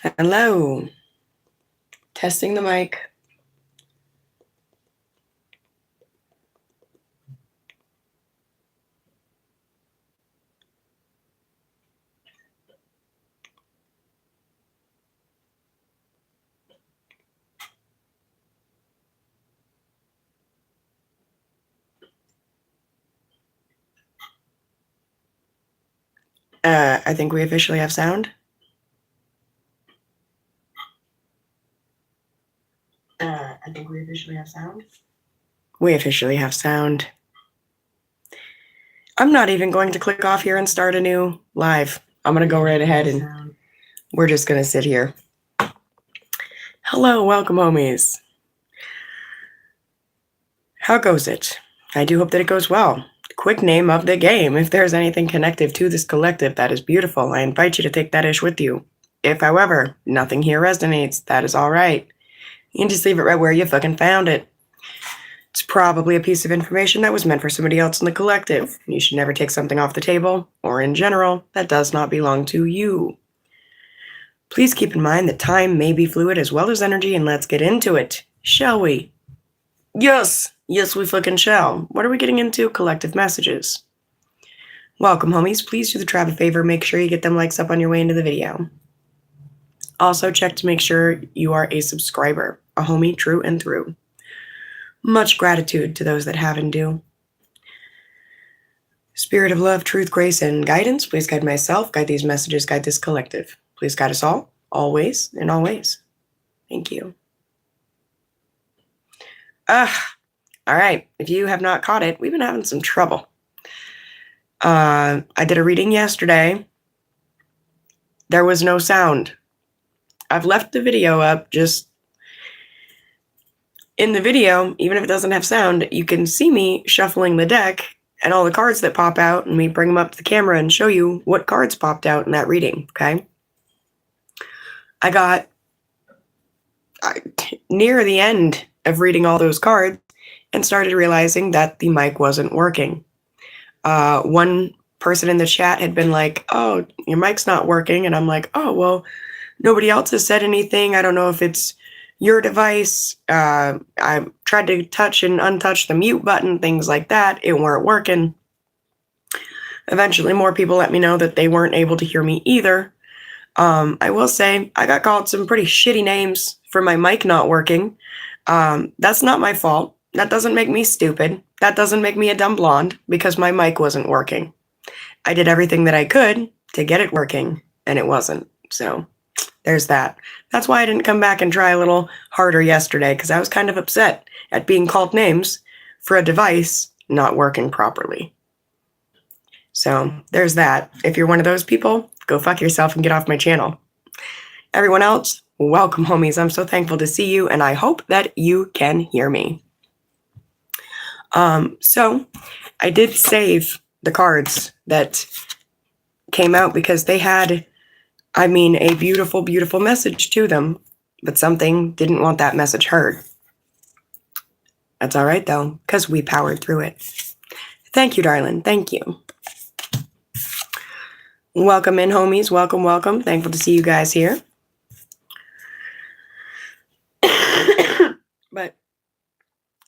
Hello. Testing the mic. I think we officially have sound. I think we officially have sound. We officially have sound. I'm not even going to click off here and start a new live. I'm going to go right ahead and we're just going to sit here. Hello, welcome, homies. How goes it? I do hope that it goes well. Quick name of the game. If there's anything connective to this collective, that is beautiful. I invite you to take that ish with you. If, however, nothing here resonates, that is all right. You can just leave it right where you fucking found it. It's probably a piece of information that was meant for somebody else in the collective. You should never take something off the table, or in general, that does not belong to you. Please keep in mind that time may be fluid as well as energy, and let's get into it, shall we? Yes! Yes, we fucking shall. What are we getting into? Collective messages. Welcome, homies. Please do the Trav a favor. Make sure you get them likes up on your way into the video. Also, check to make sure you are a subscriber, a homie true and through. Much gratitude to those that have and do. Spirit of love, truth, grace, and guidance, please guide myself, guide these messages, guide this collective. Please guide us all, always and always. Thank you. All right. If you have not caught it, we've been having some trouble. I did a reading yesterday. There was no sound. I've left the video up. Just in the video, even if it doesn't have sound, you can see me shuffling the deck and all the cards that pop out, and we bring them up to the camera and show you what cards popped out in that reading, okay? I got near the end of reading all those cards and started realizing that the mic wasn't working. One person in the chat had been like, oh, your mic's not working. And I'm like, oh, well, nobody else has said anything. I don't know if it's your device. I tried to touch and untouch the mute button, things like that. It weren't working. Eventually, more people let me know that they weren't able to hear me either. I will say I got called some pretty shitty names for my mic not working. That's not my fault. That doesn't make me stupid. That doesn't make me a dumb blonde because my mic wasn't working. I did everything that I could to get it working, and it wasn't. So there's that. That's why I didn't come back and try a little harder yesterday, because I was kind of upset at being called names for a device not working properly. So there's that. If you're one of those people, go fuck yourself and get off my channel. Everyone else, welcome, homies. I'm so thankful to see you, and I hope that you can hear me. So I did save the cards that came out because they had, I mean, a beautiful, beautiful message to them, but something didn't want that message heard. That's all right, though, because we powered through it. Thank you, darling. Thank you. Welcome in, homies. Welcome, welcome. Thankful to see you guys here. But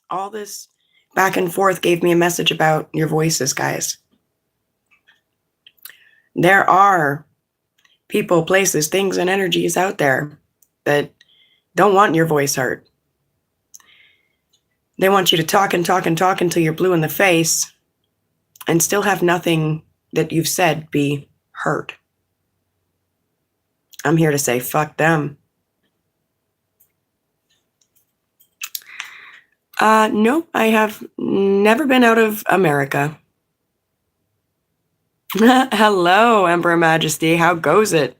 all this back and forth gave me a message about your voices, guys. There are people, places, things, and energies out there that don't want your voice heard. They want you to talk and talk and talk until you're blue in the face and still have nothing that you've said be heard. I'm here to say, fuck them. No, I have never been out of America. Hello, Emperor Majesty. How goes it?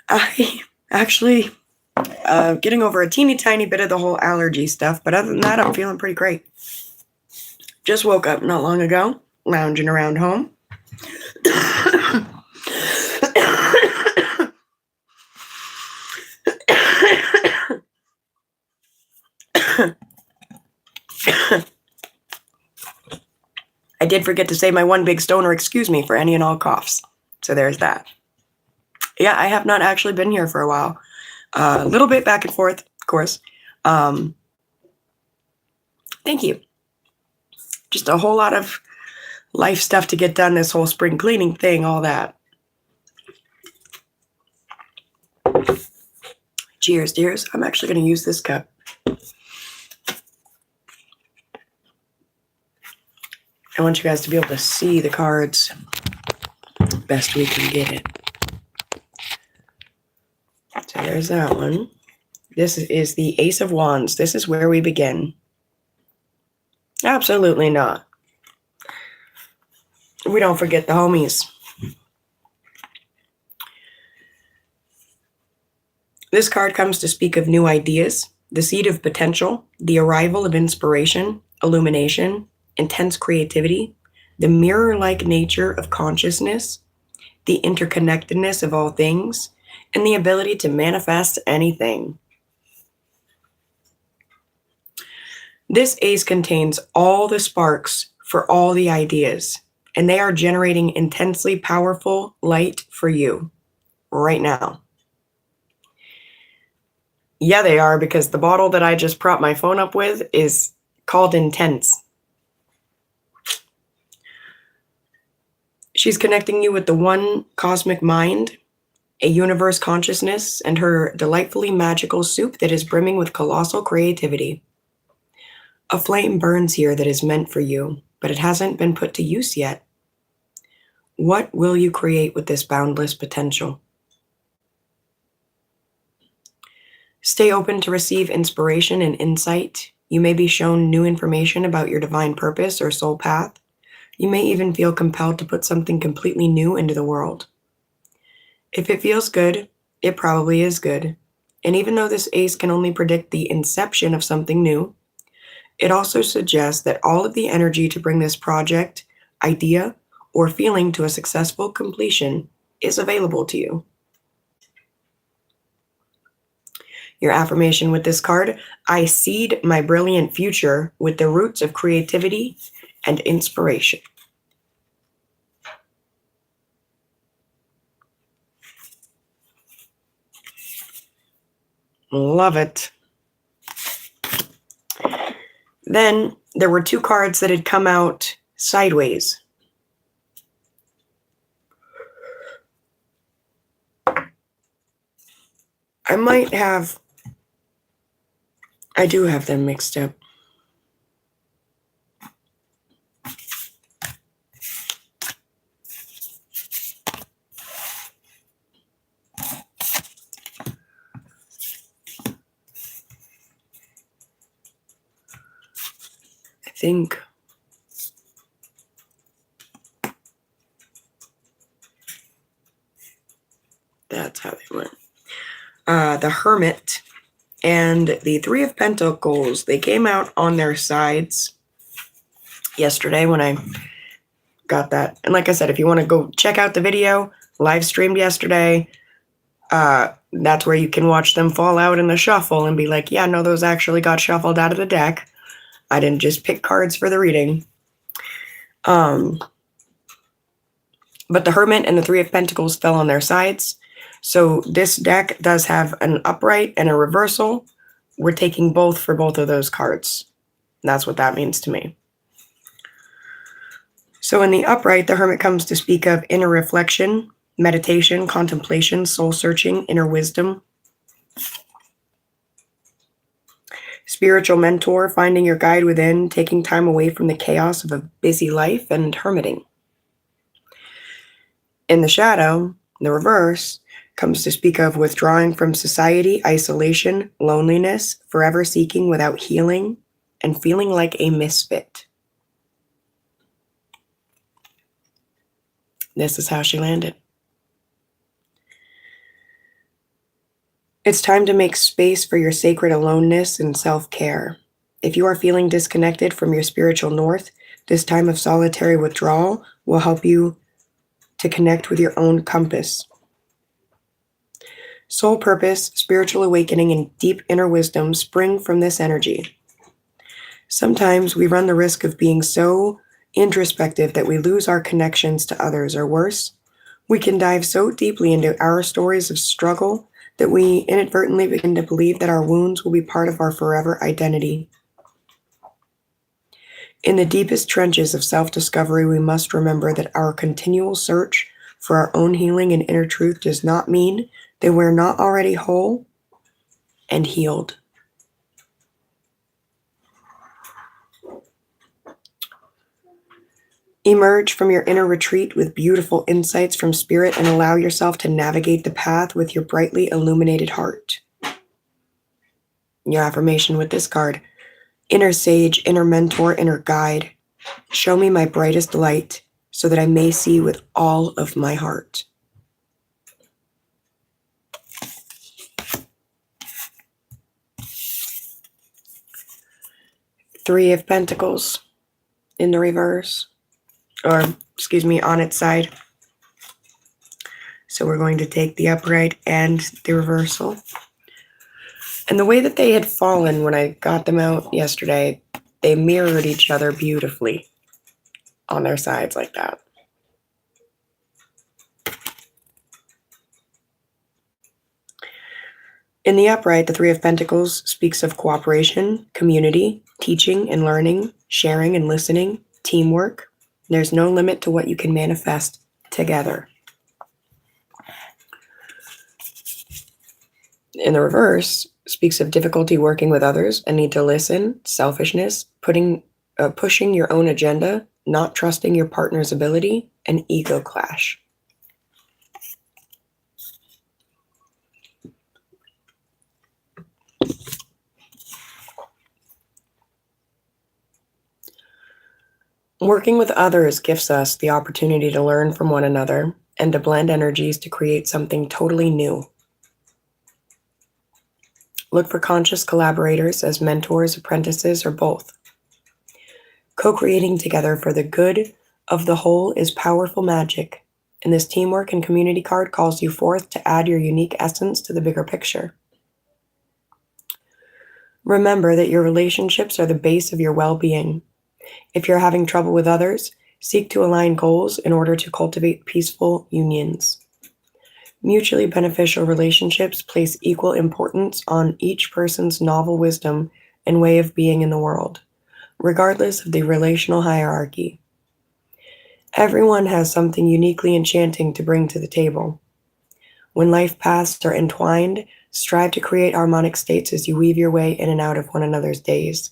I actually getting over a teeny tiny bit of the whole allergy stuff, but other than that, I'm feeling pretty great. Just woke up not long ago, lounging around home. I did forget to say my one big stoner excuse me for any and all coughs. So there's that. Yeah, I have not actually been here for a while. A little bit back and forth, of course. Thank you. Just a whole lot of life stuff to get done, this whole spring cleaning thing, all that. Cheers, dears. I'm actually going to use this cup. I want you guys to be able to see the cards best we can get it. So there's that one. This is the Ace of Wands. This is where we begin. Absolutely not. We don't forget the homies. This card comes to speak of new ideas, the seed of potential, the arrival of inspiration, illumination, intense creativity, the mirror-like nature of consciousness, the interconnectedness of all things, and the ability to manifest anything. This ace contains all the sparks for all the ideas, and they are generating intensely powerful light for you right now. Yeah, they are, because the bottle that I just propped my phone up with is called Intense. She's connecting you with the one cosmic mind, a universe consciousness, and her delightfully magical soup that is brimming with colossal creativity. A flame burns here that is meant for you, but it hasn't been put to use yet. What will you create with this boundless potential? Stay open to receive inspiration and insight. You may be shown new information about your divine purpose or soul path. You may even feel compelled to put something completely new into the world. If it feels good, it probably is good. And even though this ace can only predict the inception of something new, it also suggests that all of the energy to bring this project, idea, or feeling to a successful completion is available to you. Your affirmation with this card: I seed my brilliant future with the roots of creativity and inspiration. Love it. Then there were two cards that had come out sideways. I do have them mixed up. I think that's how they went. The Hermit and the Three of Pentacles, they came out on their sides yesterday when I got that. And like I said, if you want to go check out the video, live streamed yesterday, that's where you can watch them fall out in the shuffle and be like, yeah, no, those actually got shuffled out of the deck. I didn't just pick cards for the reading. But the Hermit and the Three of Pentacles fell on their sides. So this deck does have an upright and a reversal. We're taking both for both of those cards. That's what that means to me. So in the upright, the Hermit comes to speak of inner reflection, meditation, contemplation, soul searching, inner wisdom. Spiritual mentor, finding your guide within, taking time away from the chaos of a busy life, and hermiting. In the shadow, the reverse, comes to speak of withdrawing from society, isolation, loneliness, forever seeking without healing, and feeling like a misfit. This is how she landed. It's time to make space for your sacred aloneness and self-care. If you are feeling disconnected from your spiritual north, this time of solitary withdrawal will help you to connect with your own compass. Soul purpose, spiritual awakening, and deep inner wisdom spring from this energy. Sometimes we run the risk of being so introspective that we lose our connections to others, or worse, we can dive so deeply into our stories of struggle that we inadvertently begin to believe that our wounds will be part of our forever identity. In the deepest trenches of self-discovery, we must remember that our continual search for our own healing and inner truth does not mean that we're not already whole and healed. Emerge from your inner retreat with beautiful insights from spirit and allow yourself to navigate the path with your brightly illuminated heart. Your affirmation with this card: inner sage, inner mentor, inner guide, show me my brightest light so that I may see with all of my heart. Three of Pentacles in the reverse, or excuse me, on its side. So we're going to take the upright and the reversal. And the way that they had fallen when I got them out yesterday, they mirrored each other beautifully on their sides like that. In the upright, the Three of Pentacles speaks of cooperation, community, teaching and learning, sharing and listening, teamwork. There's no limit to what you can manifest together. In the reverse, speaks of difficulty working with others and need to listen, selfishness, pushing your own agenda, not trusting your partner's ability, and ego clash. Working with others gives us the opportunity to learn from one another and to blend energies to create something totally new. Look for conscious collaborators as mentors, apprentices, or both. Co-creating together for the good of the whole is powerful magic, and this teamwork and community card calls you forth to add your unique essence to the bigger picture. Remember that your relationships are the base of your well-being. If you're having trouble with others, seek to align goals in order to cultivate peaceful unions. Mutually beneficial relationships place equal importance on each person's novel wisdom and way of being in the world, regardless of the relational hierarchy. Everyone has something uniquely enchanting to bring to the table. When life paths are entwined, strive to create harmonic states as you weave your way in and out of one another's days.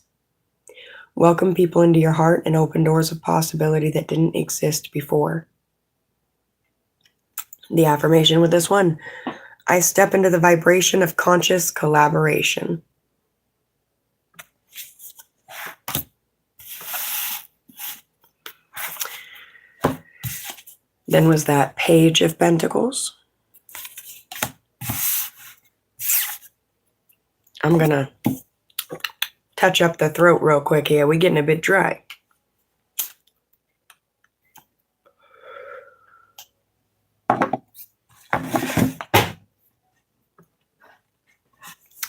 Welcome people into your heart and open doors of possibility that didn't exist before. The affirmation with this one: I step into the vibration of conscious collaboration. Then was that Page of Pentacles. I'm gonna touch up the throat real quick here. We're getting a bit dry.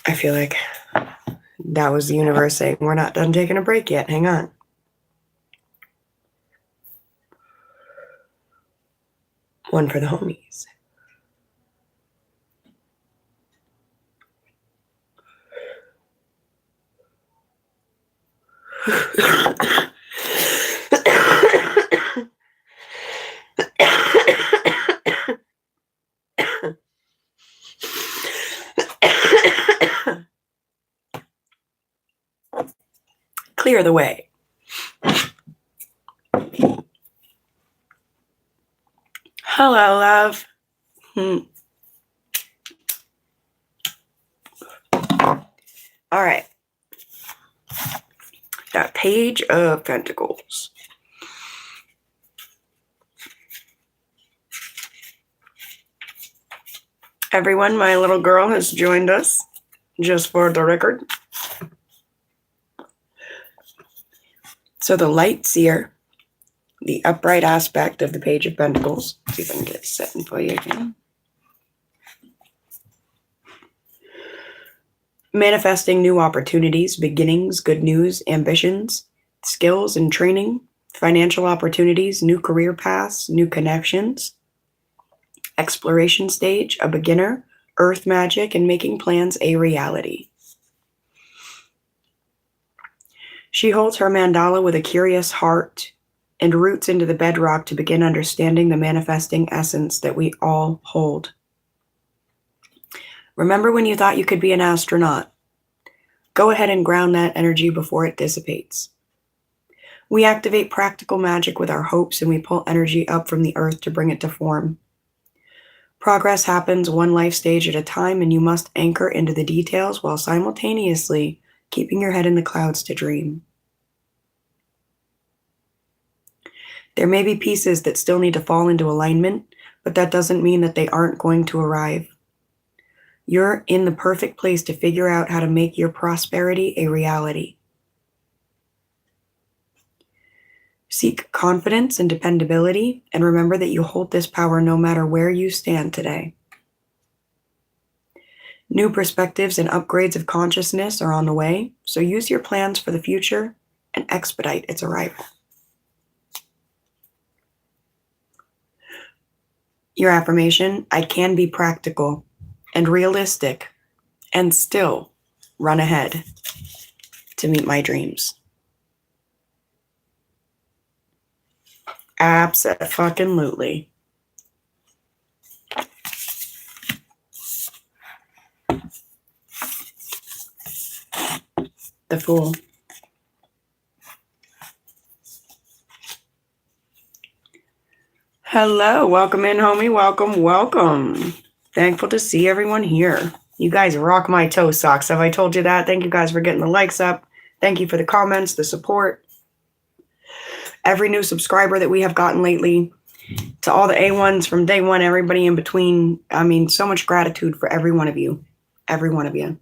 I feel like that was the universe saying, we're not done taking a break yet. Hang on. One for the homies. Clear the way. Hello, love. All right. That Page of Pentacles. Everyone, my little girl has joined us, just for the record. So the light seer, the upright aspect of the Page of Pentacles. Let's see if I can get it set in for you again. Manifesting new opportunities, beginnings, good news, ambitions, skills, and training. financial opportunities, new career paths, new connections, exploration stage, a beginner, earth magic, and making plans a reality. She holds her mandala with a curious heart and roots into the bedrock to begin understanding the manifesting essence that we all hold. Remember when you thought you could be an astronaut? Go ahead and ground that energy before it dissipates. We activate practical magic with our hopes, and we pull energy up from the earth to bring it to form. Progress happens one life stage at a time, and you must anchor into the details while simultaneously keeping your head in the clouds to dream. There may be pieces that still need to fall into alignment, but that doesn't mean that they aren't going to arrive. You're in the perfect place to figure out how to make your prosperity a reality. Seek confidence and dependability, and remember that you hold this power no matter where you stand today. New perspectives and upgrades of consciousness are on the way, so use your plans for the future and expedite its arrival. Your affirmation: I can be practical and realistic and still run ahead to meet my dreams. Abso-fucking-lutely. The Fool. Hello, welcome in, homie. Welcome. Thankful to see everyone here. You guys rock my toe socks. Have I told you that? Thank you guys for getting the likes up. Thank you for the comments, the support. Every new subscriber that we have gotten lately, to all the A1s from day one, everybody in between. I mean, so much gratitude for every one of you. Every one of you.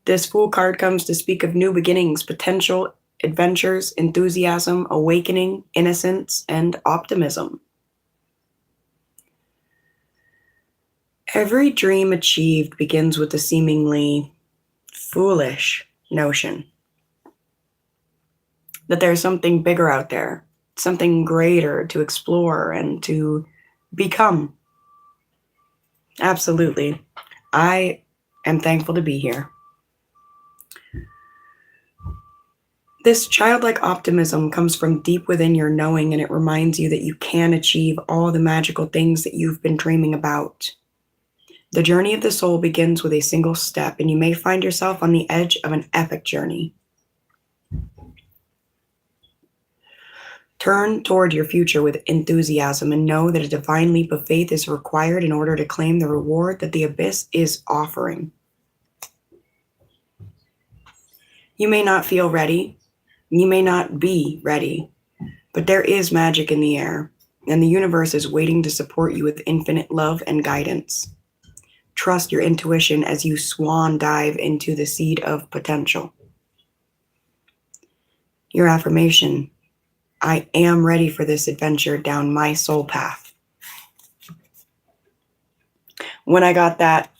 This Fool card comes to speak of new beginnings, potential, adventures, enthusiasm, awakening, innocence, and optimism. Every dream achieved begins with a seemingly foolish notion that there's something bigger out there, something greater to explore and to become. Absolutely. I am thankful to be here. This childlike optimism comes from deep within your knowing, and it reminds you that you can achieve all the magical things that you've been dreaming about. The journey of the soul begins with a single step, and you may find yourself on the edge of an epic journey. Turn toward your future with enthusiasm and know that a divine leap of faith is required in order to claim the reward that the abyss is offering. You may not feel ready. You may not be ready, but there is magic in the air, and the universe is waiting to support you with infinite love and guidance. Trust your intuition as you swan dive into the seed of potential. Your affirmation: I am ready for this adventure down my soul path. When I got that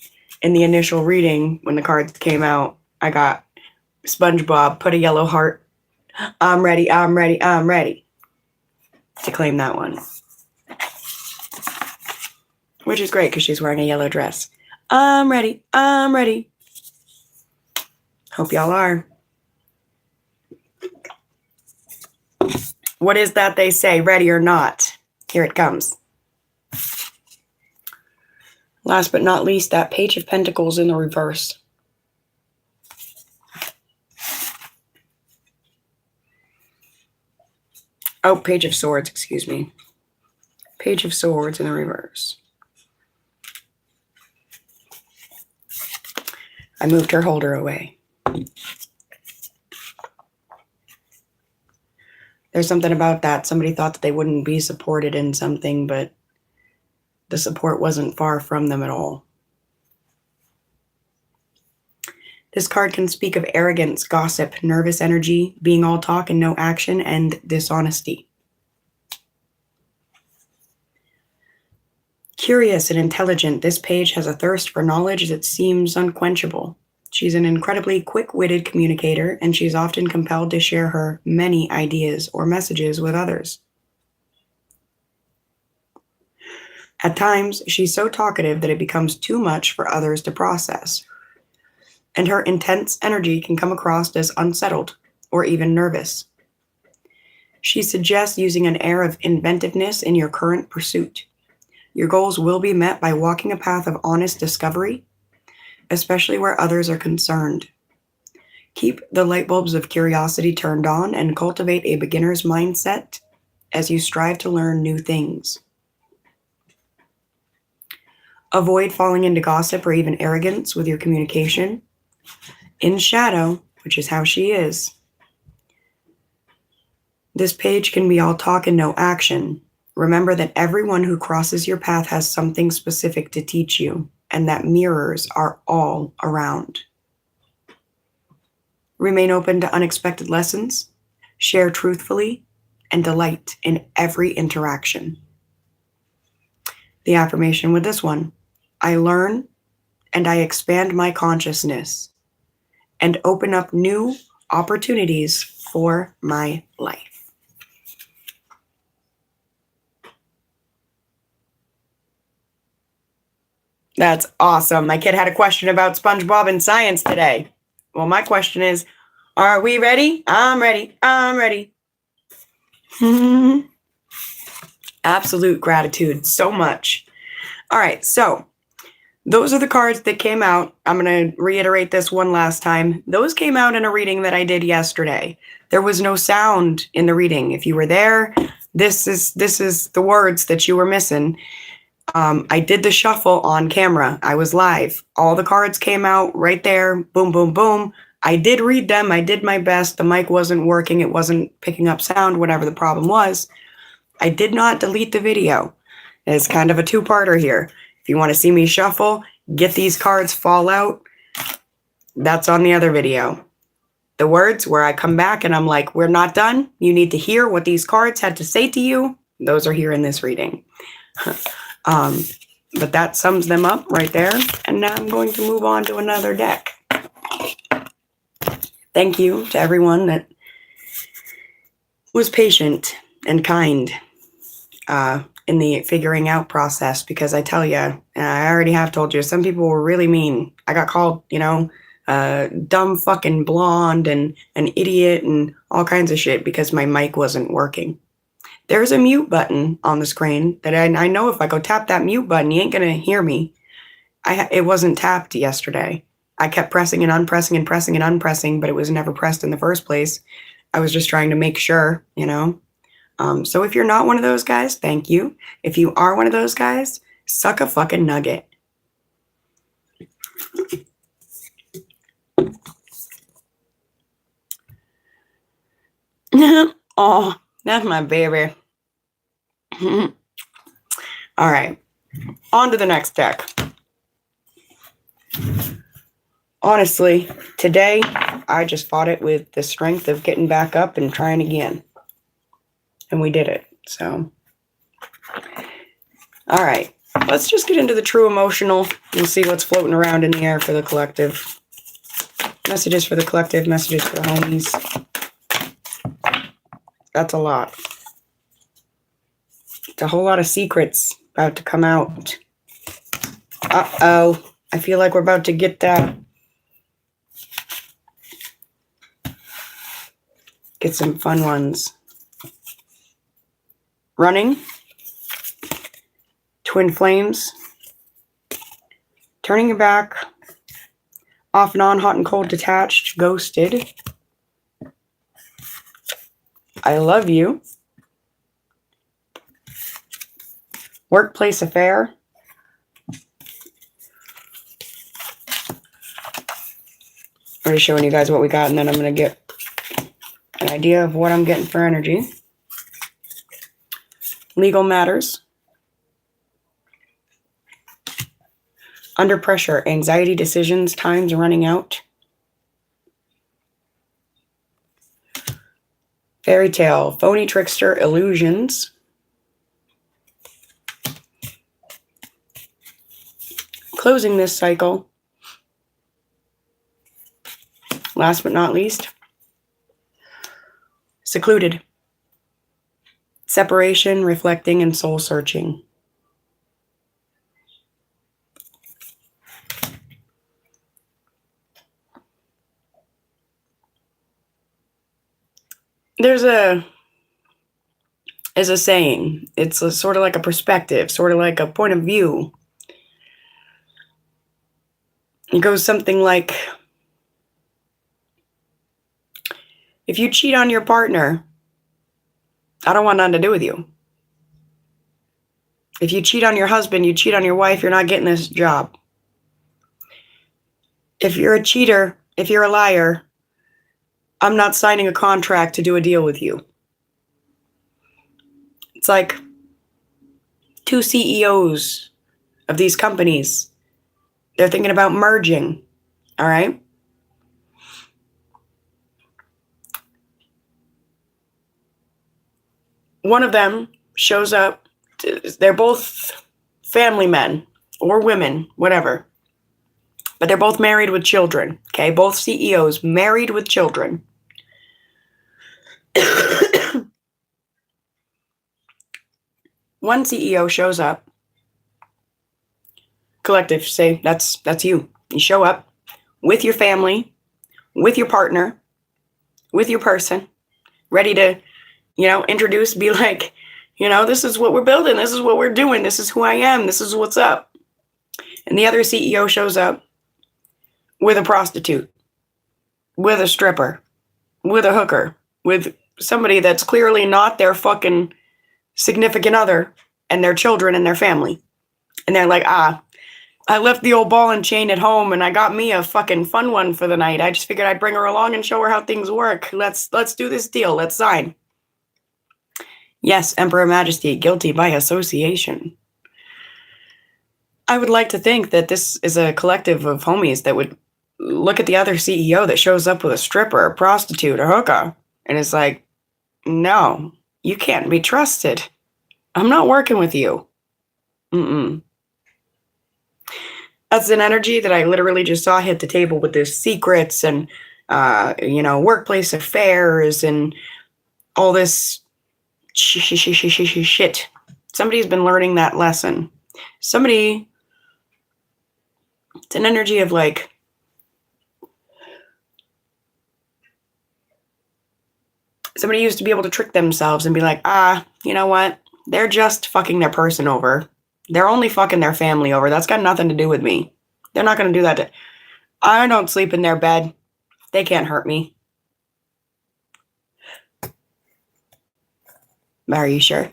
in the initial reading, when the cards came out, I got SpongeBob, put a yellow heart. I'm ready to claim that one. Which is great because she's wearing a yellow dress. I'm ready. Hope y'all are. What is that they say, ready or not? Here it comes. Last but not least, that Page of Pentacles in the reverse. Oh, Page of Swords, excuse me. Page of Swords in the reverse. I moved her holder away. There's something about that. Somebody thought that they wouldn't be supported in something, but the support wasn't far from them at all. This card can speak of arrogance, gossip, nervous energy, being all talk and no action, and dishonesty. Curious and intelligent, this page has a thirst for knowledge that seems unquenchable. She's an incredibly quick-witted communicator, and she's often compelled to share her many ideas or messages with others. At times, she's so talkative that it becomes too much for others to process, and her intense energy can come across as unsettled or even nervous. She suggests using an air of inventiveness in your current pursuit. Your goals will be met by walking a path of honest discovery, especially where others are concerned. Keep the light bulbs of curiosity turned on and cultivate a beginner's mindset as you strive to learn new things. Avoid falling into gossip or even arrogance with your communication. In shadow, which is how she is, this page can be all talk and no action. Remember that everyone who crosses your path has something specific to teach you, and that mirrors are all around. Remain open to unexpected lessons, share truthfully, and delight in every interaction. The affirmation with this one: I learn and I expand my consciousness and open up new opportunities for my life. That's awesome. My kid had a question about SpongeBob and science today. Well, my question is, are we ready? I'm ready. I'm ready. Absolute gratitude. So much. All right. So those are the cards that came out. I'm going to reiterate this one last time. Those came out in a reading that I did yesterday. There was no sound in the reading. If you were there, this is the words that you were missing. I did the shuffle on camera. I was live. All the cards came out right there. Boom, boom, boom. I did read them. I did my best. The mic wasn't working. It wasn't picking up sound, whatever the problem was. I did not delete the video. It's kind of a two-parter here. If you want to see me shuffle, get these cards fall out, that's on the other video. The words where I come back and I'm like, we're not done. You need to hear what these cards had to say to you. Those are here in this reading. But that sums them up right there. And now I'm going to move on to another deck. Thank you to everyone that was patient and kind in the figuring out process, because I tell you, I already have told you, some people were really mean. I got called, dumb fucking blonde and an idiot and all kinds of shit because my mic wasn't working. There's a mute button on the screen that I know if I go tap that mute button, you ain't going to hear me. It wasn't tapped yesterday. I kept pressing and unpressing and pressing and unpressing, but it was never pressed in the first place. I was just trying to make sure, So if you're not one of those guys, thank you. If you are one of those guys, suck a fucking nugget. Oh, that's my baby. All right, on to the next deck. Honestly, today, I just fought it with the strength of getting back up and trying again. And we did it, so. All right, let's just get into the true emotional and see what's floating around in the air for the collective. Messages for the collective, messages for the homies. That's a lot. It's a whole lot of secrets about to come out. Uh-oh, I feel like we're about to get some fun ones. Running. Twin flames. Turning your back. Off and on, hot and cold, detached, ghosted. I love you. Workplace affair. I'm just showing you guys what we got, and then I'm going to get an idea of what I'm getting for energy. Legal matters. Under pressure, anxiety, decisions, time's running out. Fairy tale, phony trickster, illusions. Closing this cycle. last but not least, secluded. Separation, reflecting, and soul searching. There's a saying. It's sort of like a perspective, sort of like a point of view. It goes something like, if you cheat on your partner, I don't want nothing to do with you. If you cheat on your husband, you cheat on your wife, you're not getting this job. If you're a cheater, if you're a liar, I'm not signing a contract to do a deal with you. It's like 2 CEOs of these companies. They're thinking about merging, all right? One of them shows up. They're both family men or women, whatever. But they're both married with children, okay? Both CEOs married with children. One CEO shows up. Collective, say, that's you. You show up with your family, with your partner, with your person, ready to, introduce, be like, this is what we're building. This is what we're doing. This is who I am. This is what's up. And the other CEO shows up with a prostitute, with a stripper, with a hooker, with somebody that's clearly not their fucking significant other and their children and their family. And they're like, I left the old ball and chain at home and I got me a fucking fun one for the night. I just figured I'd bring her along and show her how things work. Let's do this deal. Let's sign. Yes, Emperor Majesty, guilty by association. I would like to think that this is a collective of homies that would look at the other CEO that shows up with a stripper, a prostitute, a hooker, and is like, no, you can't be trusted. I'm not working with you. That's an energy that I literally just saw hit the table with this secrets and, workplace affairs and all this shit. Somebody's been learning that lesson. It's an energy of like, somebody used to be able to trick themselves and be like, you know what? They're just fucking their person over. They're only fucking their family over. That's got nothing to do with me. They're not going to do that. I don't sleep in their bed. They can't hurt me. Are you sure?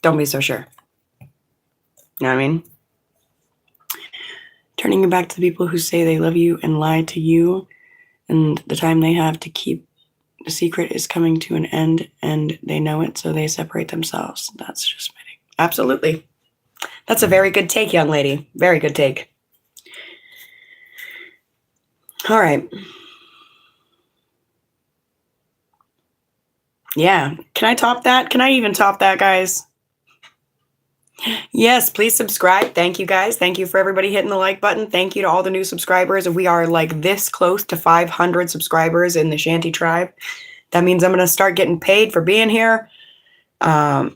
Don't be so sure. You know what I mean? Turning it back to the people who say they love you and lie to you, and the time they have to keep the secret is coming to an end, and they know it, so they separate themselves. That's just my take. Absolutely. That's a very good take, young lady. Very good take. All right. Yeah. Can I top that? Can I even top that, guys? Yes, please subscribe. Thank you, guys. Thank you for everybody hitting the like button. Thank you to all the new subscribers. We are like this close to 500 subscribers in the Shanty tribe. That means I'm going to start getting paid for being here. That's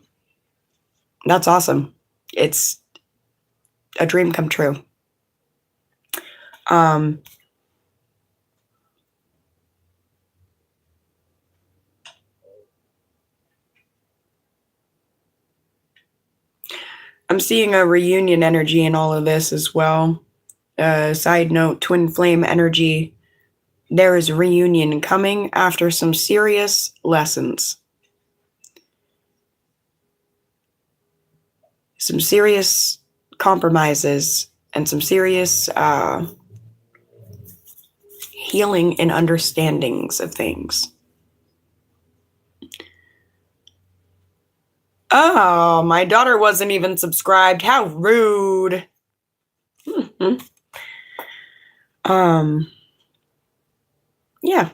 awesome. It's a dream come true. I'm seeing a reunion energy in all of this as well. Side note, twin flame energy. There is a reunion coming after some serious lessons. Some serious compromises and some serious healing and understandings of things. Oh, my daughter wasn't even subscribed. How rude. Yeah.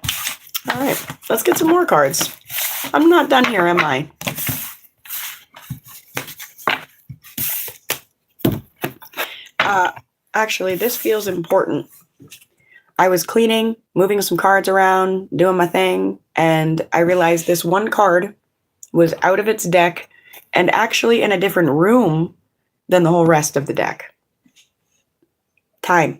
All right. Let's get some more cards. I'm not done here, am I? Actually, this feels important. I was cleaning, moving some cards around, doing my thing, and I realized this one card was out of its deck and actually in a different room than the whole rest of the deck. Time.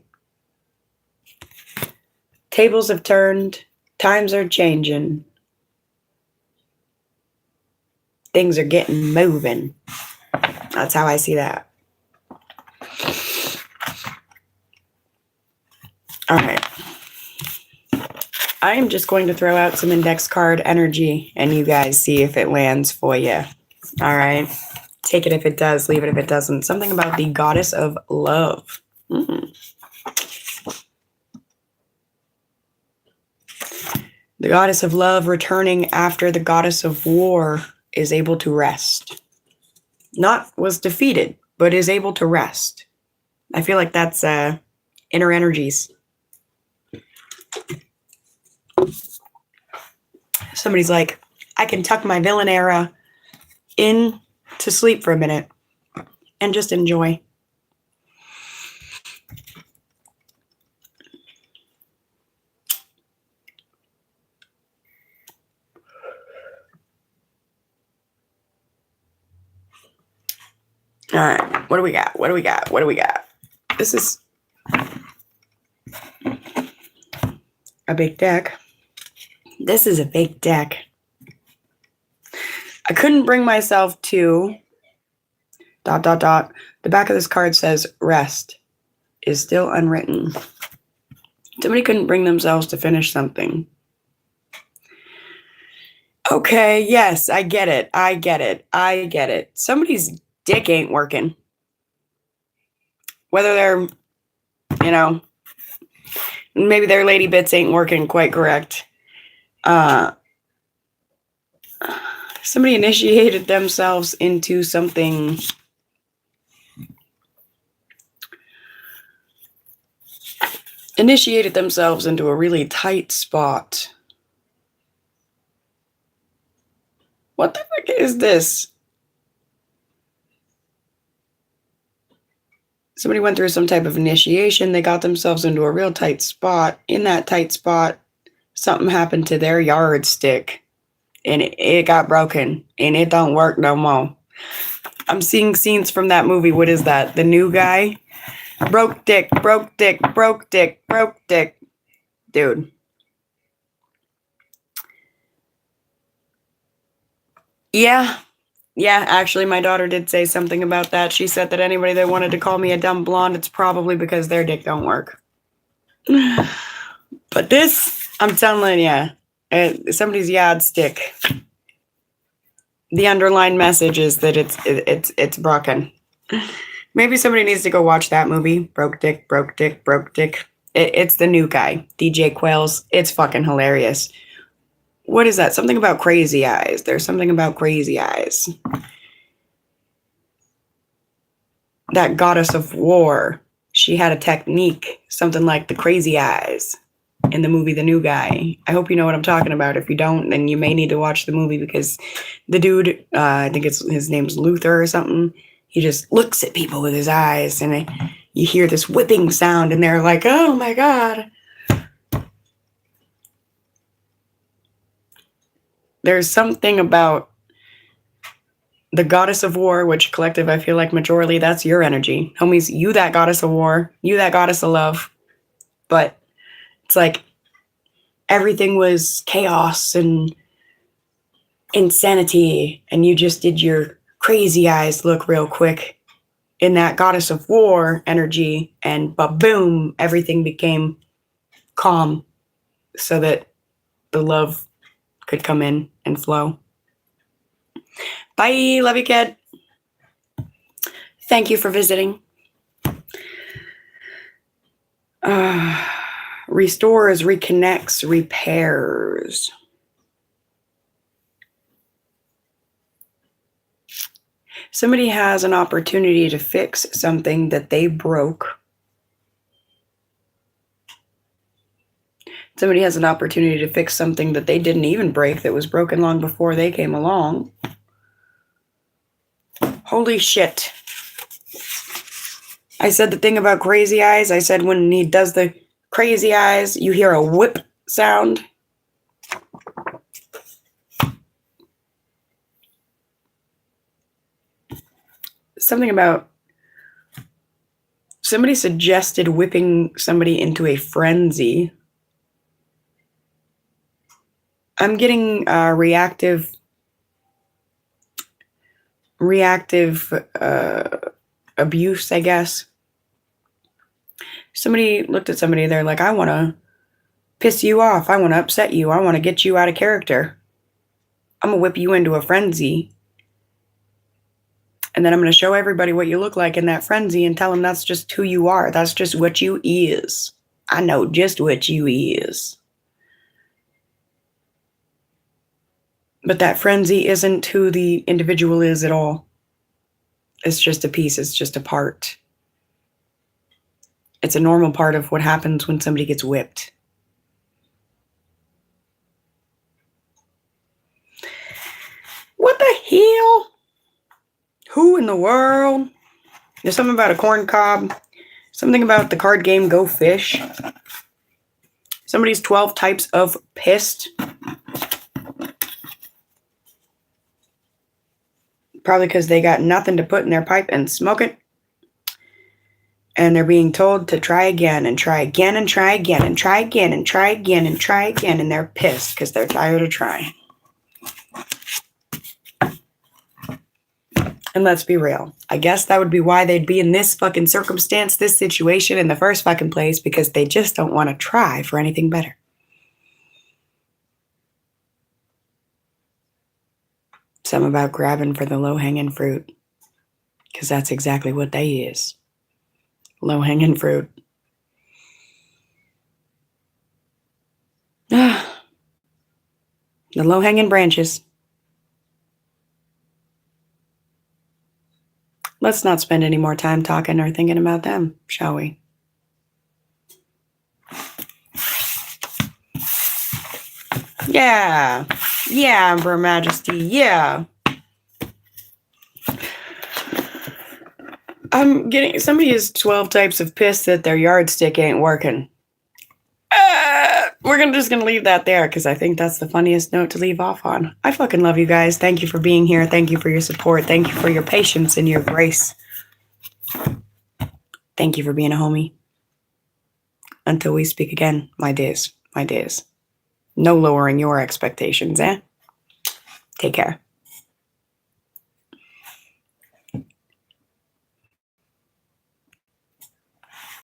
Tables have turned. Times are changing. Things are getting moving. That's how I see that. All right. I am just going to throw out some index card energy and you guys see if it lands for you. All right. Take it if it does, leave it if it doesn't. Something about the goddess of love. The goddess of love returning after the goddess of war is able to rest. Not was defeated, but is able to rest. I feel like that's inner energies. Somebody's like, I can tuck my villain era in to sleep for a minute and just enjoy. All right, what do we got? What do we got? What do we got? This is a big deck. This is a big deck. I couldn't bring myself to ... The back of this card says rest is still unwritten. Somebody couldn't bring themselves to finish something. Okay, yes, I get it. I get it. I get it. Somebody's dick ain't working. Whether they're, you know, maybe their lady bits ain't working quite correct. Somebody initiated themselves into something. Initiated themselves into a really tight spot. What the fuck is this? Somebody went through some type of initiation. They got themselves into a real tight spot. In that tight spot, something happened to their yardstick. And it got broken. And it don't work no more. I'm seeing scenes from that movie. What is that? The New Guy? Broke dick, broke dick, broke dick, broke dick. Dude. Yeah. Yeah, actually, my daughter did say something about that. She said that anybody that wanted to call me a dumb blonde, it's probably because their dick don't work. But this, I'm telling you, somebody's yardstick. The underlying message is that it's broken. Maybe somebody needs to go watch that movie. Broke dick, broke dick, broke dick. It's The New Guy. DJ Quails. It's fucking hilarious. What is that? Something about crazy eyes. There's something about crazy eyes. That goddess of war. She had a technique. Something like the crazy eyes in the movie The New Guy. I hope you know what I'm talking about. If you don't, then you may need to watch the movie because the dude, I think his name's Luther or something. He just looks at people with his eyes and you hear this whipping sound and they're like, oh my God. There's something about the goddess of war, which collective, I feel like majorly, that's your energy. Homies, you that goddess of war, you that goddess of love. But it's like everything was chaos and insanity, and you just did your crazy eyes look real quick in that goddess of war energy, and ba-boom, everything became calm so that the love could come in and flow. Bye. Love you, kid. Thank you for visiting. Restores, reconnects, repairs. Somebody has an opportunity to fix something that they broke. Somebody has an opportunity to fix something that they didn't even break, that was broken long before they came along. Holy shit. I said the thing about crazy eyes. I said when he does the crazy eyes, you hear a whip sound. Something about somebody suggested whipping somebody into a frenzy. I'm getting reactive abuse, I guess. Somebody looked at somebody, they're like, I want to piss you off. I want to upset you. I want to get you out of character. I'm going to whip you into a frenzy. And then I'm going to show everybody what you look like in that frenzy and tell them that's just who you are. That's just what you is. I know just what you is. But that frenzy isn't who the individual is at all. It's just a piece. It's just a part. It's a normal part of what happens when somebody gets whipped. What the hell? Who in the world? There's something about a corn cob. Something about the card game Go Fish. Somebody's 12 types of pissed. Probably because they got nothing to put in their pipe and smoke it. And they're being told to try again and try again and try again and try again and try again and try again. And they're pissed because they're tired of trying. And let's be real. I guess that would be why they'd be in this fucking circumstance, this situation in the first fucking place, because they just don't want to try for anything better. Some about grabbing for the low-hanging fruit. Because that's exactly what they is. Low-hanging fruit. The low-hanging branches. Let's not spend any more time talking or thinking about them, shall we? Yeah. Yeah, Emperor Majesty. Yeah. I'm getting... Somebody has 12 types of piss that their yardstick ain't working. We're just going to leave that there because I think that's the funniest note to leave off on. I fucking love you guys. Thank you for being here. Thank you for your support. Thank you for your patience and your grace. Thank you for being a homie. Until we speak again, my dears, my dears. No lowering your expectations, eh? Take care.